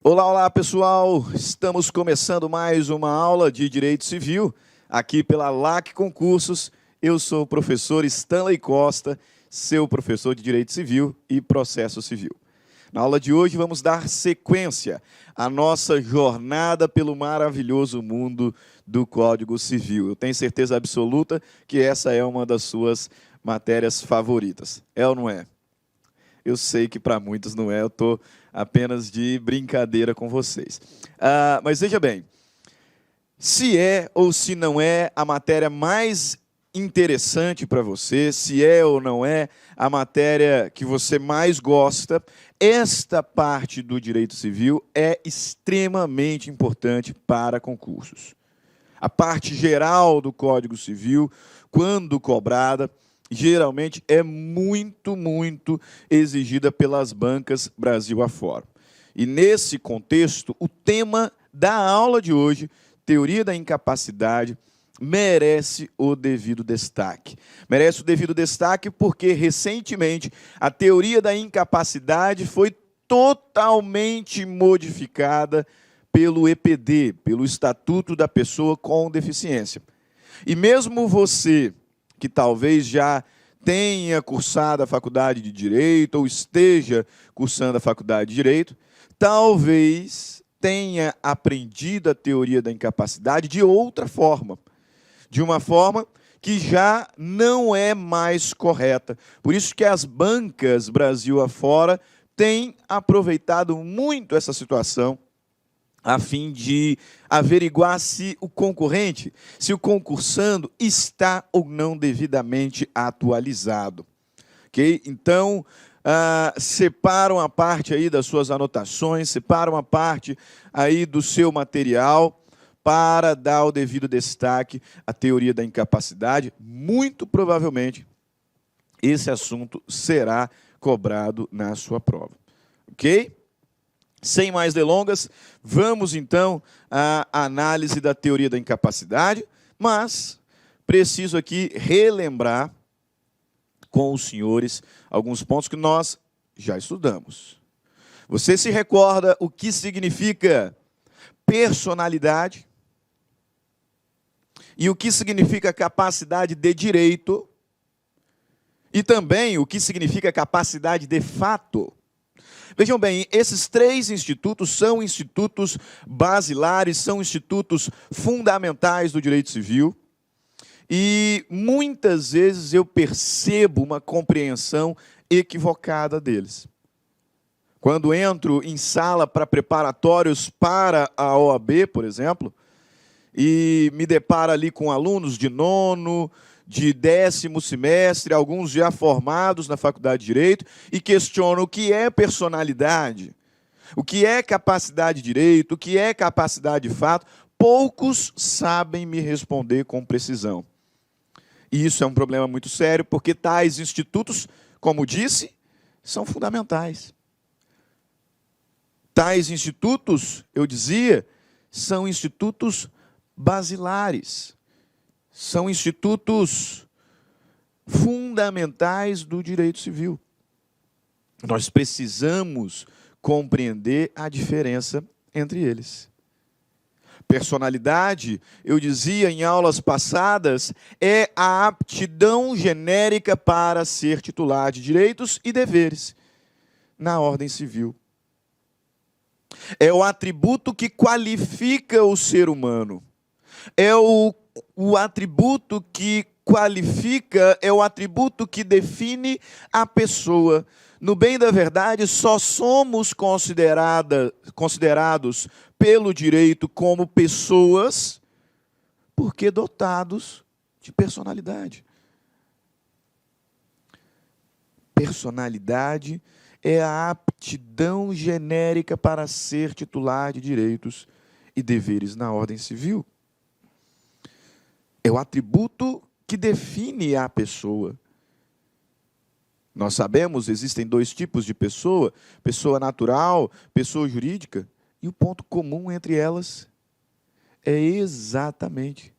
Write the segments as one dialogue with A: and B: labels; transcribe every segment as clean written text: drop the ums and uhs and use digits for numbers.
A: Olá, olá pessoal! Estamos começando mais uma aula de Direito Civil aqui pela LAC Concursos. Eu sou o professor Stanley Costa, seu professor de Direito Civil e Processo Civil. Na aula de hoje vamos dar sequência à nossa jornada pelo maravilhoso mundo do Código Civil. Eu tenho certeza absoluta que essa é uma das suas matérias favoritas. É ou não é? Eu sei que para muitos não é, eu estou apenas de brincadeira com vocês. Mas veja bem, se é ou se não é a matéria mais interessante para você, se é ou não é a matéria que você mais gosta, esta parte do direito civil é extremamente importante para concursos. A parte geral do Código Civil, quando cobrada, geralmente é muito exigida pelas bancas Brasil afora. E nesse contexto, o tema da aula de hoje, teoria da incapacidade, merece o devido destaque. Merece o devido destaque porque, recentemente, a teoria da incapacidade foi totalmente modificada pelo EPD, pelo Estatuto da Pessoa com Deficiência. E mesmo você que talvez já tenha cursado a faculdade de Direito ou esteja cursando a faculdade de Direito, talvez tenha aprendido a teoria da incapacidade de outra forma, de uma forma que já não é mais correta. Por isso que as bancas Brasil afora têm aproveitado muito essa situação a fim de averiguar se o concorrente, se o concursando está ou não devidamente atualizado. Ok? Então, separam a parte aí das suas anotações, separam a parte aí do seu material para dar o devido destaque à teoria da incapacidade. Muito provavelmente, esse assunto será cobrado na sua prova. Ok? Sem mais delongas, vamos então à análise da teoria da incapacidade, mas preciso aqui relembrar com os senhores alguns pontos que nós já estudamos. Você se recorda o que significa personalidade e o que significa capacidade de direito e também o que significa capacidade de fato? Vejam bem, esses três institutos são institutos basilares, são institutos fundamentais do direito civil, e muitas vezes eu percebo uma compreensão equivocada deles. Quando entro em sala para preparatórios para a OAB, por exemplo, e me deparo ali com alunos de 9º, de 10º semestre, alguns já formados na faculdade de Direito, e questionam o que é personalidade, o que é capacidade de direito, o que é capacidade de fato. Poucos sabem me responder com precisão. E isso é um problema muito sério, porque tais institutos, como disse, são fundamentais. Tais institutos, eu dizia, são institutos basilares. São institutos fundamentais do direito civil. Nós precisamos compreender a diferença entre eles. Personalidade, eu dizia em aulas passadas, é a aptidão genérica para ser titular de direitos e deveres na ordem civil. É o atributo que qualifica o ser humano. É o atributo que qualifica, é o atributo que define a pessoa. No bem da verdade, só somos considerados pelo direito como pessoas porque dotados de personalidade. Personalidade é a aptidão genérica para ser titular de direitos e deveres na ordem civil. É o atributo que define a pessoa. Nós sabemos, existem dois tipos de pessoa, pessoa natural, pessoa jurídica, e o ponto comum entre elas é exatamente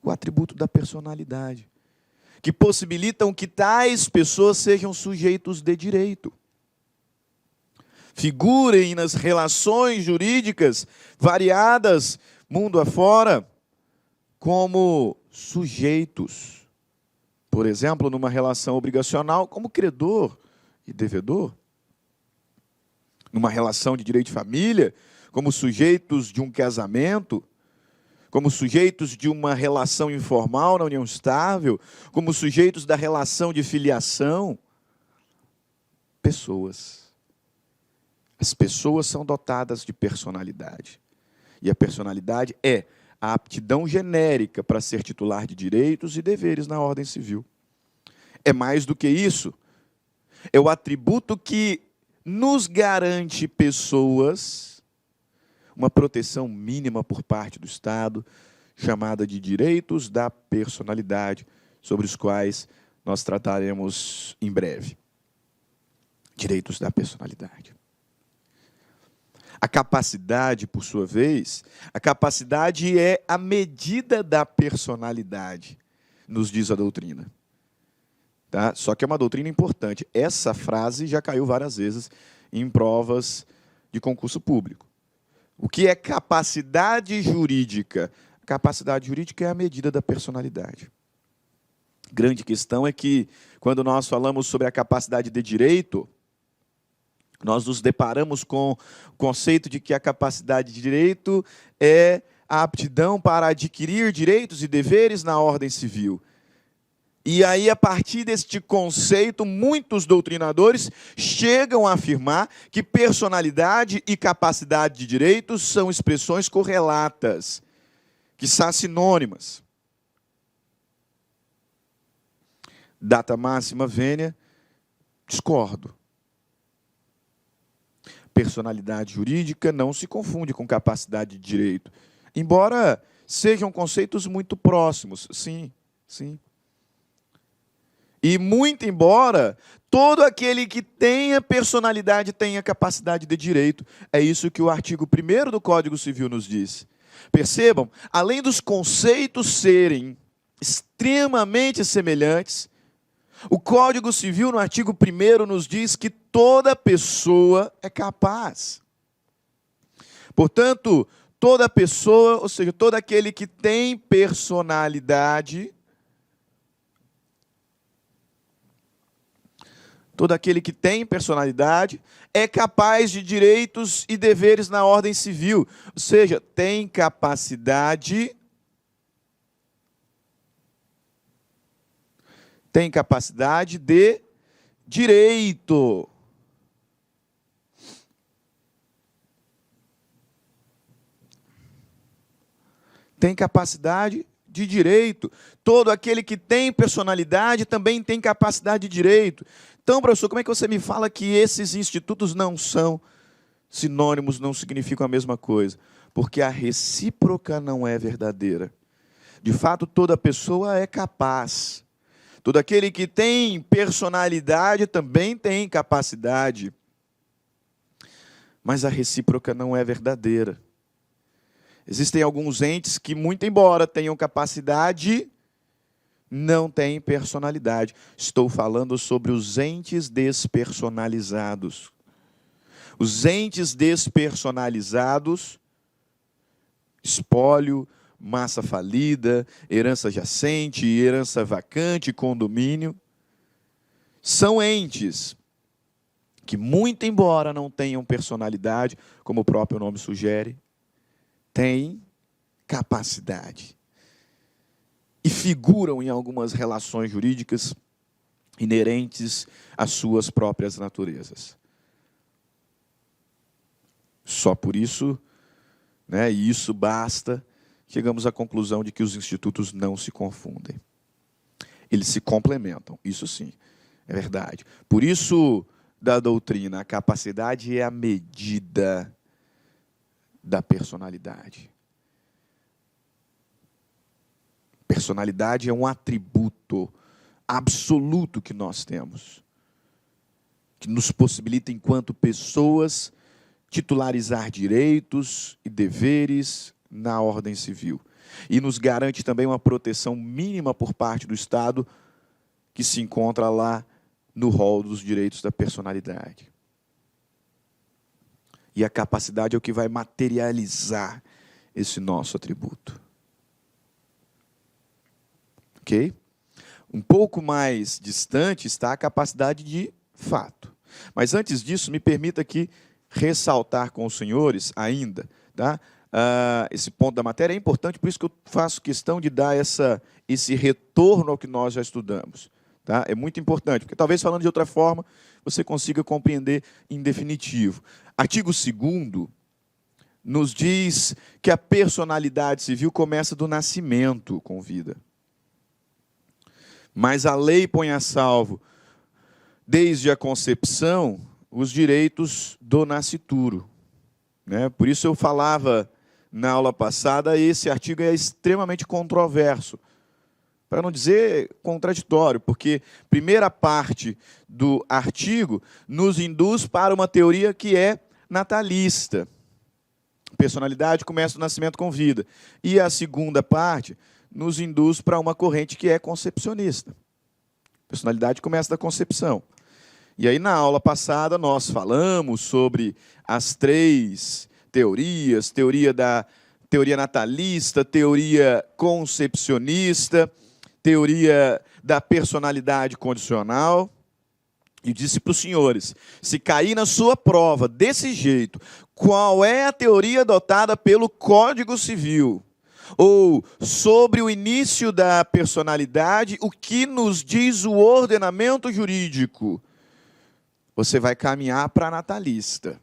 A: o atributo da personalidade, que possibilitam que tais pessoas sejam sujeitos de direito. figurem nas relações jurídicas variadas, mundo afora, como sujeitos. Por exemplo, numa relação obrigacional, como credor e devedor. Numa relação de direito de família, como sujeitos de um casamento, como sujeitos de uma relação informal na união estável, como sujeitos da relação de filiação. Pessoas. As pessoas são dotadas de personalidade. E a personalidade é a aptidão genérica para ser titular de direitos e deveres na ordem civil. É mais do que isso. É o atributo que nos garante pessoas, uma proteção mínima por parte do Estado, chamada de direitos da personalidade, sobre os quais nós trataremos em breve. Direitos da personalidade. A capacidade, por sua vez, a capacidade é a medida da personalidade, nos diz a doutrina. Tá? Só que é uma doutrina importante. Essa frase já caiu várias vezes em provas de concurso público. O que é capacidade jurídica? Capacidade jurídica é a medida da personalidade. Grande questão é que, quando nós falamos sobre a capacidade de direito, nós nos deparamos com o conceito de que a capacidade de direito é a aptidão para adquirir direitos e deveres na ordem civil. E aí, a partir deste conceito, muitos doutrinadores chegam a afirmar que personalidade e capacidade de direitos são expressões correlatas, que são sinônimas. Data máxima vênia, discordo. Personalidade jurídica não se confunde com capacidade de direito, embora sejam conceitos muito próximos, sim, sim. E muito embora todo aquele que tenha personalidade tenha capacidade de direito. É isso que o artigo 1º do Código Civil nos diz. Percebam, além dos conceitos serem extremamente semelhantes, o Código Civil, no artigo 1º, nos diz que toda pessoa é capaz. Portanto, toda pessoa, ou seja, todo aquele que tem personalidade, todo aquele que tem personalidade é capaz de direitos e deveres na ordem civil. Ou seja, tem capacidade de direito. Tem capacidade de direito. Todo aquele que tem personalidade também tem capacidade de direito. Então, professor, como é que você me fala que esses institutos não são sinônimos, não significam a mesma coisa? Porque a recíproca não é verdadeira. De fato, toda pessoa é capaz. Todo aquele que tem personalidade também tem capacidade. Mas a recíproca não é verdadeira. Existem alguns entes que, muito embora tenham capacidade, não têm personalidade. Estou falando sobre os entes despersonalizados. Os entes despersonalizados, espólio, massa falida, herança jacente, herança vacante, condomínio, são entes que, muito embora não tenham personalidade, como o próprio nome sugere, têm capacidade. E figuram em algumas relações jurídicas inerentes às suas próprias naturezas. Só por isso, né, e isso basta, chegamos à conclusão de que os institutos não se confundem. Eles se complementam, isso sim, é verdade. Por isso, da doutrina, a capacidade é a medida da personalidade. Personalidade é um atributo absoluto que nós temos, que nos possibilita, enquanto pessoas, titularizar direitos e deveres na ordem civil. E nos garante também uma proteção mínima por parte do Estado, que se encontra lá no rol dos direitos da personalidade. E a capacidade é o que vai materializar esse nosso atributo. Ok? Um pouco mais distante está a capacidade de fato. Mas antes disso, me permita aqui ressaltar com os senhores ainda, tá? Esse ponto da matéria é importante, por isso que eu faço questão de dar esse retorno ao que nós já estudamos. Tá? É muito importante, porque talvez falando de outra forma, você consiga compreender em definitivo. Artigo 2º nos diz que a personalidade civil começa do nascimento com vida. Mas a lei põe a salvo, desde a concepção, os direitos do nascituro. Né? Por isso eu falava na aula passada, esse artigo é extremamente controverso, para não dizer contraditório, porque a primeira parte do artigo nos induz para uma teoria que é natalista. Personalidade começa do nascimento com vida. E a segunda parte nos induz para uma corrente que é concepcionista. Personalidade começa da concepção. E aí, na aula passada, nós falamos sobre as 3 teorias, teoria natalista, teoria concepcionista, teoria da personalidade condicional, e disse para os senhores, se cair na sua prova desse jeito, qual é a teoria adotada pelo Código Civil? Ou sobre o início da personalidade, o que nos diz o ordenamento jurídico? Você vai caminhar para a natalista.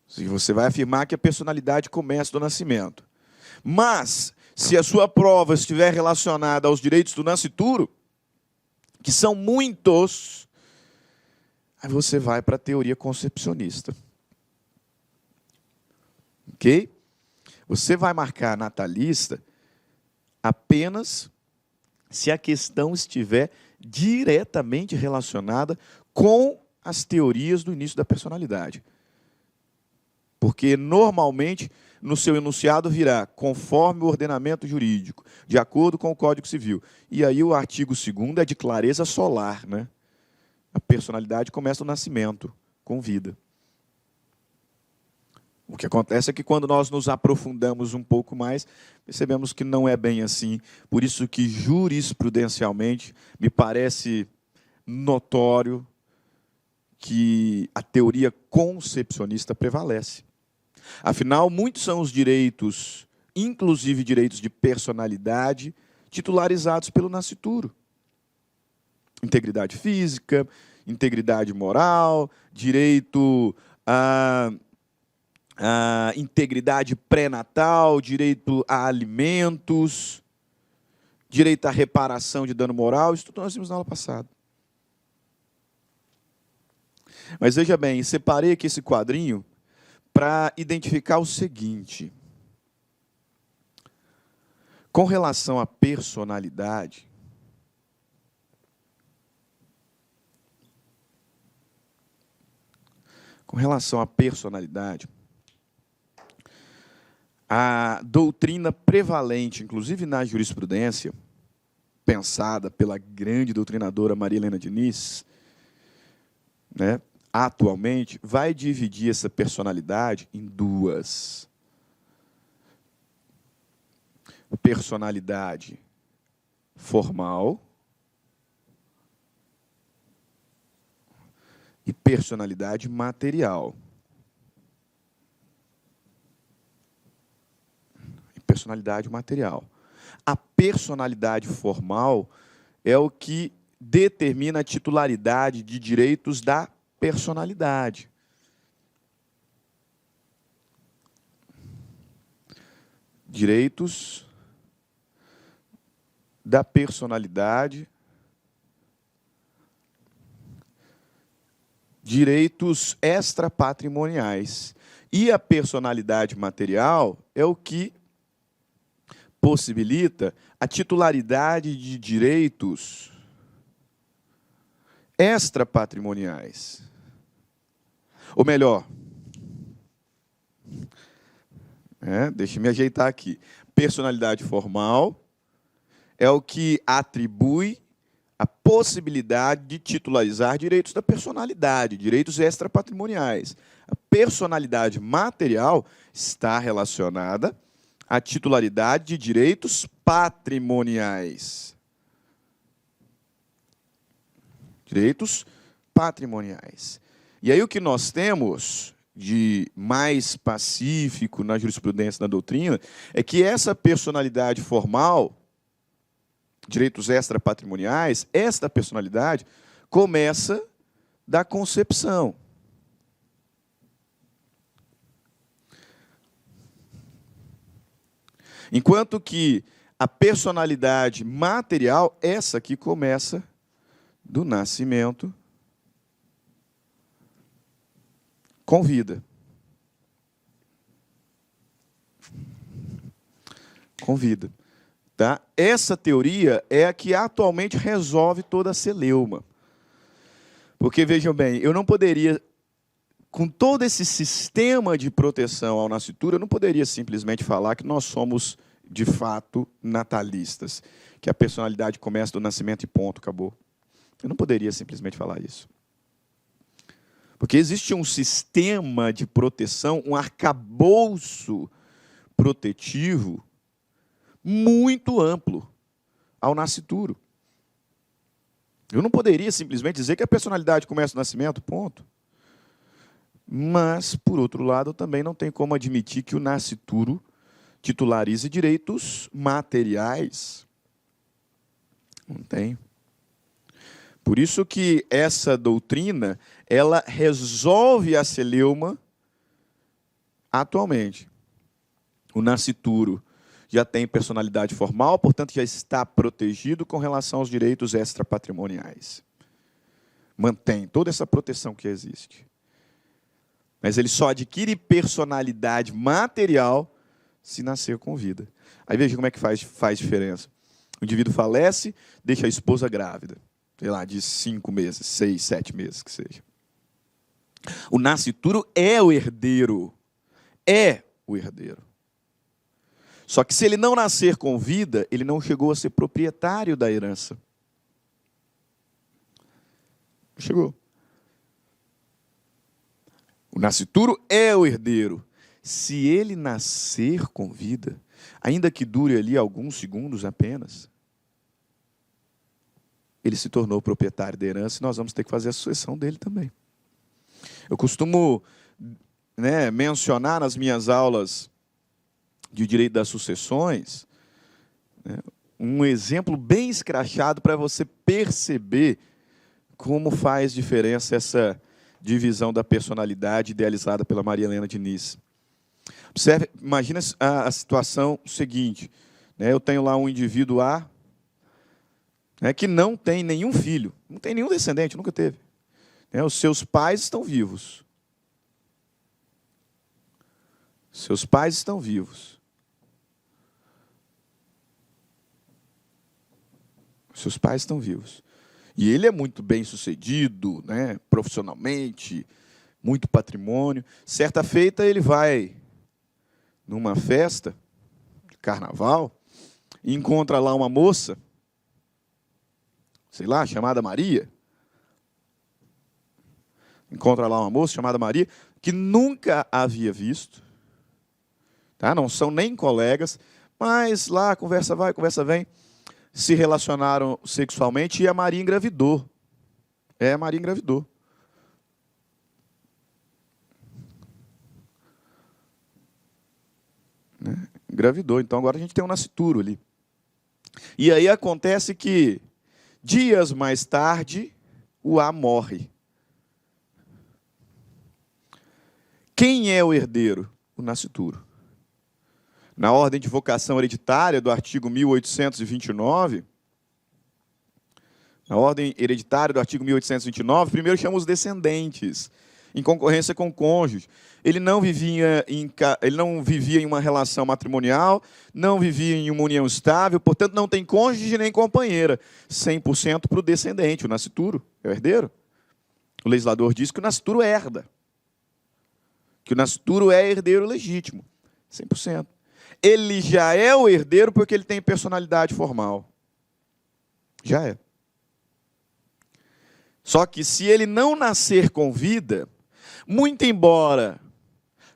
A: Você vai afirmar que a personalidade começa do nascimento. Mas, se a sua prova estiver relacionada aos direitos do nascituro, que são muitos, aí você vai para a teoria concepcionista. Ok? Você vai marcar natalista apenas se a questão estiver diretamente relacionada com as teorias do início da personalidade. Porque, normalmente, no seu enunciado virá conforme o ordenamento jurídico, de acordo com o Código Civil. E aí o artigo 2º é de clareza solar, né? A personalidade começa no nascimento, com vida. O que acontece é que quando nós nos aprofundamos um pouco mais, percebemos que não é bem assim. Por isso que jurisprudencialmente me parece notório que a teoria concepcionista prevalece. Afinal, muitos são os direitos, inclusive direitos de personalidade, titularizados pelo nascituro. Integridade física, integridade moral, direito à integridade pré-natal, direito a alimentos, direito à reparação de dano moral, isso tudo nós vimos na aula passada. Mas veja bem, separei aqui esse quadrinho para identificar o seguinte. Com relação à personalidade, a doutrina prevalente, inclusive na jurisprudência, pensada pela grande doutrinadora Maria Helena Diniz, né, atualmente, vai dividir essa personalidade em 2. Personalidade formal e personalidade material. Personalidade material. A personalidade formal é o que determina a titularidade de direitos da personalidade. Direitos da personalidade, direitos extrapatrimoniais. E a personalidade material é o que possibilita a titularidade de direitos extrapatrimoniais. Ou melhor, deixa-me ajeitar aqui. Personalidade formal é o que atribui a possibilidade de titularizar direitos da personalidade, direitos extrapatrimoniais. A personalidade material está relacionada à titularidade de direitos patrimoniais. Direitos patrimoniais. E aí o que nós temos de mais pacífico na jurisprudência, na doutrina, é que essa personalidade formal, direitos extrapatrimoniais, esta personalidade começa da concepção. Enquanto que a personalidade material, essa aqui começa do nascimento com vida. Com vida. Tá? Essa teoria é a que atualmente resolve toda a celeuma. Porque, vejam bem, eu não poderia, com todo esse sistema de proteção ao nascituro, eu não poderia simplesmente falar que nós somos, de fato, natalistas, que a personalidade começa do nascimento e ponto, acabou. Eu não poderia simplesmente falar isso. Porque existe um sistema de proteção, um arcabouço protetivo muito amplo ao nascituro. Eu não poderia simplesmente dizer que a personalidade começa no nascimento, ponto. Mas, por outro lado, eu também não tenho como admitir que o nascituro titularize direitos materiais. Não tem. Por isso que essa doutrina, ela resolve a celeuma atualmente. O nascituro já tem personalidade formal, portanto, já está protegido com relação aos direitos extrapatrimoniais. Mantém toda essa proteção que existe. Mas ele só adquire personalidade material se nascer com vida. Aí veja como é que faz diferença. O indivíduo falece, deixa a esposa grávida. Sei lá, de 5 meses, 6, 7 meses, que seja. O nascituro é o herdeiro. É o herdeiro. Só que se ele não nascer com vida, ele não chegou a ser proprietário da herança. Chegou. O nascituro é o herdeiro. Se ele nascer com vida, ainda que dure ali alguns segundos apenas, ele se tornou proprietário da herança e nós vamos ter que fazer a sucessão dele também. Eu costumo, mencionar nas minhas aulas de direito das sucessões, um exemplo bem escrachado para você perceber como faz diferença essa divisão da personalidade idealizada pela Maria Helena Diniz. Observe, imagina a situação seguinte, eu tenho lá um indivíduo A, que não tem nenhum filho, não tem nenhum descendente, nunca teve. Os seus pais estão vivos. Seus pais estão vivos. Seus pais estão vivos. E ele é muito bem sucedido, profissionalmente, muito patrimônio. Certa feita ele vai numa festa de carnaval e encontra lá uma moça, sei lá, chamada Maria. Encontra lá uma moça chamada Maria, que nunca havia visto. Tá? Não são nem colegas, mas lá, conversa vai, conversa vem, se relacionaram sexualmente e a Maria engravidou. A Maria engravidou. Engravidou. Então, agora a gente tem um nascituro ali. E aí acontece que, dias mais tarde, o A morre. Quem é o herdeiro? O nascituro. Na ordem de vocação hereditária do artigo 1829, na ordem hereditária do artigo 1829, primeiro chama os descendentes, em concorrência com o cônjuge. Ele não vivia em uma relação matrimonial, não vivia em uma união estável, portanto, não tem cônjuge nem companheira. 100% para o descendente, o nascituro, é o herdeiro. O legislador diz que o nascituro herda. Que o nascituro é herdeiro legítimo. 100%. Ele já é o herdeiro porque ele tem personalidade formal. Já é. Só que se ele não nascer com vida, muito embora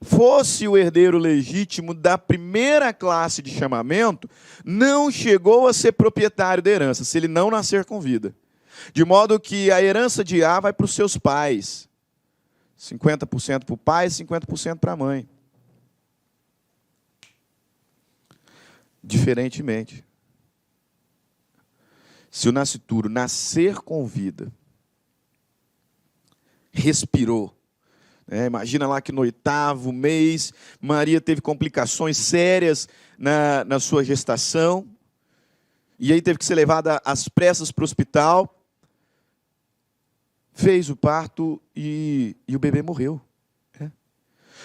A: fosse o herdeiro legítimo da primeira classe de chamamento, não chegou a ser proprietário da herança, se ele não nascer com vida. De modo que a herança de A vai para os seus pais. 50% para o pai e 50% para a mãe. Diferentemente, se o nascituro nascer com vida, respirou, imagina lá que no 8º mês, Maria teve complicações sérias na sua gestação, e aí teve que ser levada às pressas para o hospital, fez o parto e o bebê morreu.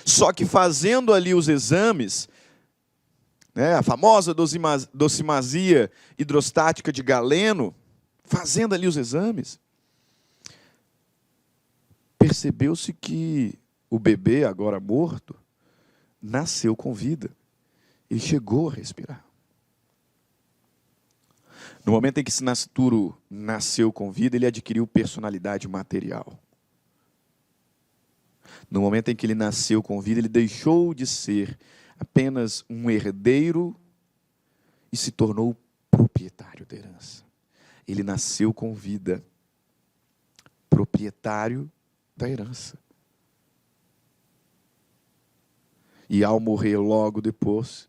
A: Só que fazendo ali os exames, a famosa docimasia hidrostática de Galeno, fazendo ali os exames, percebeu-se que o bebê, agora morto, nasceu com vida. Ele chegou a respirar. No momento em que esse nascituro nasceu com vida, ele adquiriu personalidade material. No momento em que ele nasceu com vida, ele deixou de ser apenas um herdeiro e se tornou proprietário da herança. Ele nasceu com vida, proprietário da herança. E ao morrer logo depois,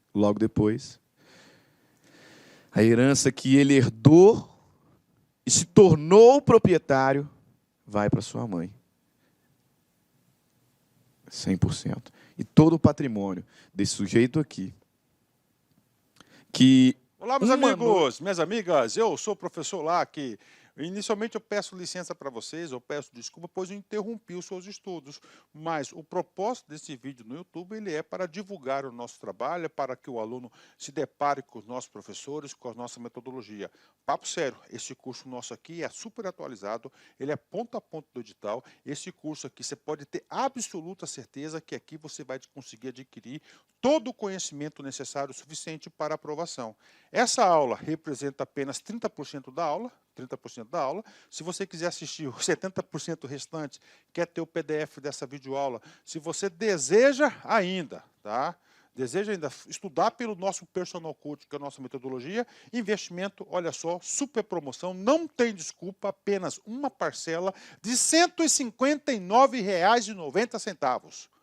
A: a herança que ele herdou e se tornou proprietário vai para sua mãe. 100%. E todo o patrimônio desse sujeito aqui, que...
B: Olá, meus amigos, minhas amigas, eu sou o professor Lac. Inicialmente eu peço licença para vocês, eu peço desculpa, pois eu interrompi os seus estudos, mas o propósito desse vídeo no YouTube ele é para divulgar o nosso trabalho, para que o aluno se depare com os nossos professores, com a nossa metodologia. Papo sério, esse curso nosso aqui é super atualizado, ele é ponto a ponto do edital. Esse curso aqui você pode ter absoluta certeza que aqui você vai conseguir adquirir todo o conhecimento necessário suficiente para aprovação. Essa aula representa apenas 30% da aula, 30% da aula. Se você quiser assistir os 70% restante, quer ter o PDF dessa videoaula, se você deseja ainda, estudar pelo nosso Personal Coach, que é a nossa metodologia, investimento, olha só, super promoção, não tem desculpa, apenas uma parcela de R$ 159,90.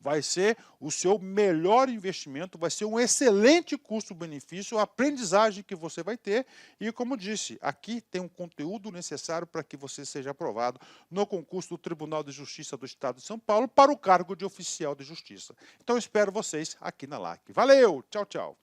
B: Vai ser o seu melhor investimento, vai ser um excelente custo-benefício, a aprendizagem que você vai ter. E, como disse, aqui tem um conteúdo necessário para que você seja aprovado no concurso do Tribunal de Justiça do Estado de São Paulo para o cargo de oficial de justiça. Então, eu espero vocês aqui na LAC. Valeu! Tchau, tchau!